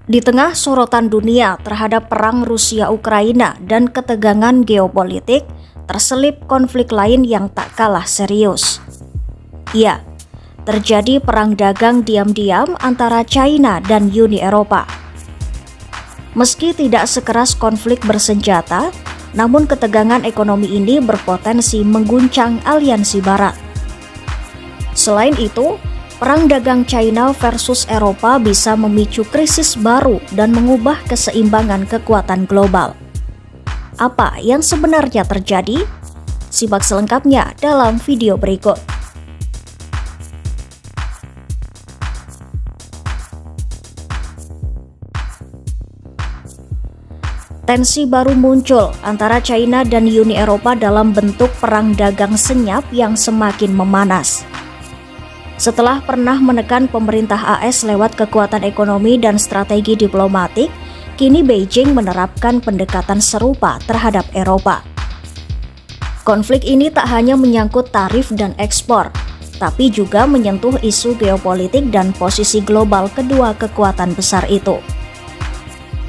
Di tengah sorotan dunia terhadap perang Rusia-Ukraina dan ketegangan geopolitik, terselip konflik lain yang tak kalah serius. Ya, terjadi perang dagang diam-diam antara China dan Uni Eropa. Meski tidak sekeras konflik bersenjata, namun ketegangan ekonomi ini berpotensi mengguncang aliansi Barat. Selain itu, perang dagang China versus Eropa bisa memicu krisis baru dan mengubah keseimbangan kekuatan global. Apa yang sebenarnya terjadi? Simak selengkapnya dalam video berikut. Tensi baru muncul antara China dan Uni Eropa dalam bentuk perang dagang senyap yang semakin memanas. Setelah pernah menekan pemerintah AS lewat kekuatan ekonomi dan strategi diplomatik, kini Beijing menerapkan pendekatan serupa terhadap Eropa. Konflik ini tak hanya menyangkut tarif dan ekspor, tapi juga menyentuh isu geopolitik dan posisi global kedua kekuatan besar itu.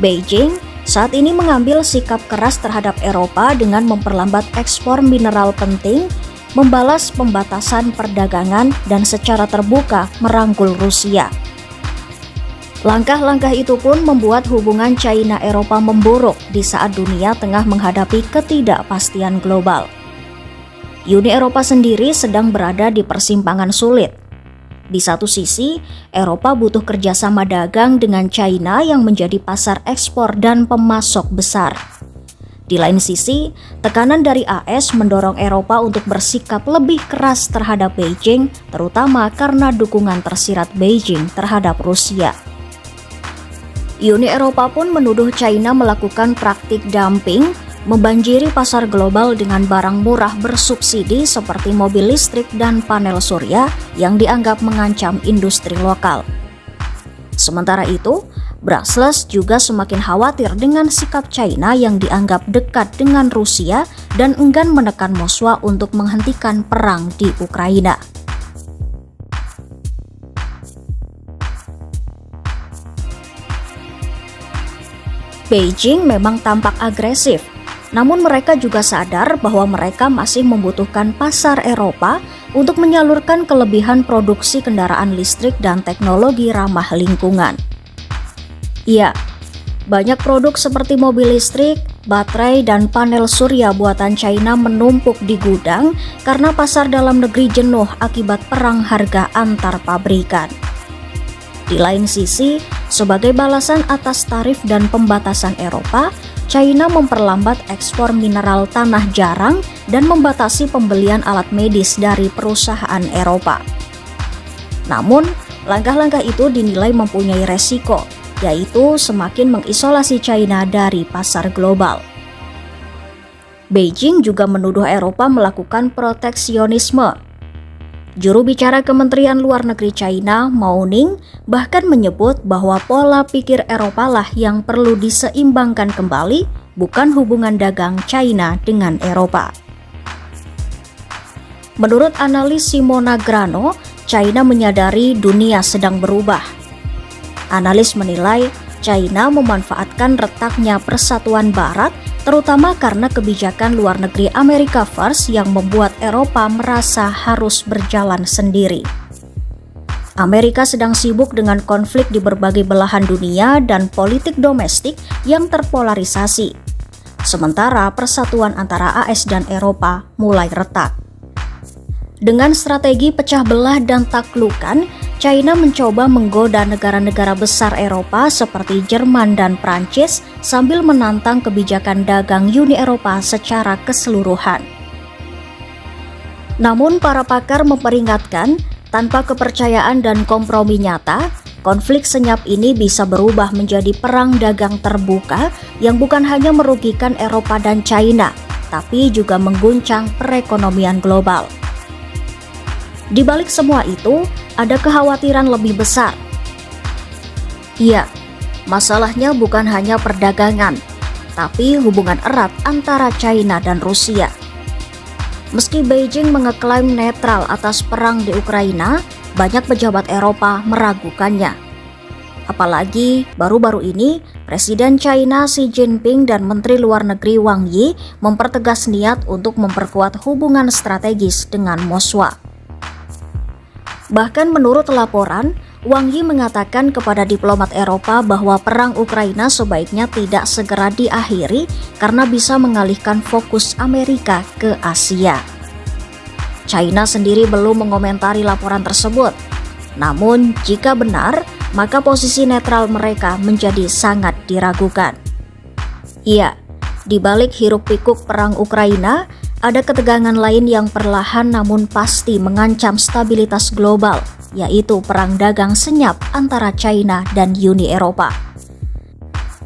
Beijing saat ini mengambil sikap keras terhadap Eropa dengan memperlambat ekspor mineral penting, membalas pembatasan perdagangan, dan secara terbuka merangkul Rusia. Langkah-langkah itu pun membuat hubungan China-Eropa memburuk di saat dunia tengah menghadapi ketidakpastian global. Uni Eropa sendiri sedang berada di persimpangan sulit. Di satu sisi, Eropa butuh kerjasama dagang dengan China yang menjadi pasar ekspor dan pemasok besar. Di lain sisi, tekanan dari AS mendorong Eropa untuk bersikap lebih keras terhadap Beijing, terutama karena dukungan tersirat Beijing terhadap Rusia. Uni Eropa pun menuduh China melakukan praktik dumping, membanjiri pasar global dengan barang murah bersubsidi seperti mobil listrik dan panel surya yang dianggap mengancam industri lokal. Sementara itu, Brussels juga semakin khawatir dengan sikap China yang dianggap dekat dengan Rusia dan enggan menekan Moskwa untuk menghentikan perang di Ukraina. Beijing memang tampak agresif, namun mereka juga sadar bahwa mereka masih membutuhkan pasar Eropa untuk menyalurkan kelebihan produksi kendaraan listrik dan teknologi ramah lingkungan. Ya, banyak produk seperti mobil listrik, baterai, dan panel surya buatan China menumpuk di gudang karena pasar dalam negeri jenuh akibat perang harga antar pabrikan. Di lain sisi, sebagai balasan atas tarif dan pembatasan Eropa, China memperlambat ekspor mineral tanah jarang dan membatasi pembelian alat medis dari perusahaan Eropa. Namun, langkah-langkah itu dinilai mempunyai resiko, yaitu semakin mengisolasi China dari pasar global. Beijing juga menuduh Eropa melakukan proteksionisme. Juru bicara Kementerian Luar Negeri China, Mao Ning, bahkan menyebut bahwa pola pikir Eropa lah yang perlu diseimbangkan kembali, bukan hubungan dagang China dengan Eropa. Menurut analis Simona Grano, China menyadari dunia sedang berubah. Analis menilai China memanfaatkan retaknya persatuan Barat, terutama karena kebijakan luar negeri Amerika First yang membuat Eropa merasa harus berjalan sendiri. Amerika sedang sibuk dengan konflik di berbagai belahan dunia dan politik domestik yang terpolarisasi, sementara persatuan antara AS dan Eropa mulai retak. Dengan strategi pecah belah dan taklukan, China mencoba menggoda negara-negara besar Eropa seperti Jerman dan Prancis sambil menantang kebijakan dagang Uni Eropa secara keseluruhan. Namun para pakar memperingatkan, tanpa kepercayaan dan kompromi nyata, konflik senyap ini bisa berubah menjadi perang dagang terbuka yang bukan hanya merugikan Eropa dan China, tapi juga mengguncang perekonomian global. Di balik semua itu, ada kekhawatiran lebih besar. Ya, masalahnya bukan hanya perdagangan, tapi hubungan erat antara China dan Rusia. Meski Beijing mengeklaim netral atas perang di Ukraina, banyak pejabat Eropa meragukannya. Apalagi baru-baru ini Presiden China Xi Jinping dan Menteri Luar Negeri Wang Yi mempertegas niat untuk memperkuat hubungan strategis dengan Moskwa. Bahkan menurut laporan, Wang Yi mengatakan kepada diplomat Eropa bahwa perang Ukraina sebaiknya tidak segera diakhiri karena bisa mengalihkan fokus Amerika ke Asia. China sendiri belum mengomentari laporan tersebut. Namun, jika benar, maka posisi netral mereka menjadi sangat diragukan. Iya, di balik hiruk-pikuk perang Ukraina, ada ketegangan lain yang perlahan namun pasti mengancam stabilitas global, yaitu perang dagang senyap antara China dan Uni Eropa.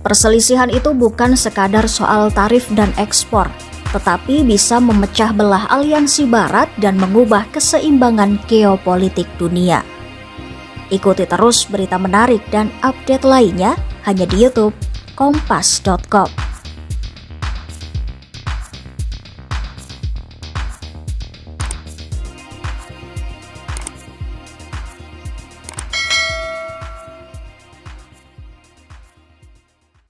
Perselisihan itu bukan sekadar soal tarif dan ekspor, tetapi bisa memecah belah aliansi Barat dan mengubah keseimbangan geopolitik dunia. Ikuti terus berita menarik dan update lainnya hanya di YouTube Kompas.com.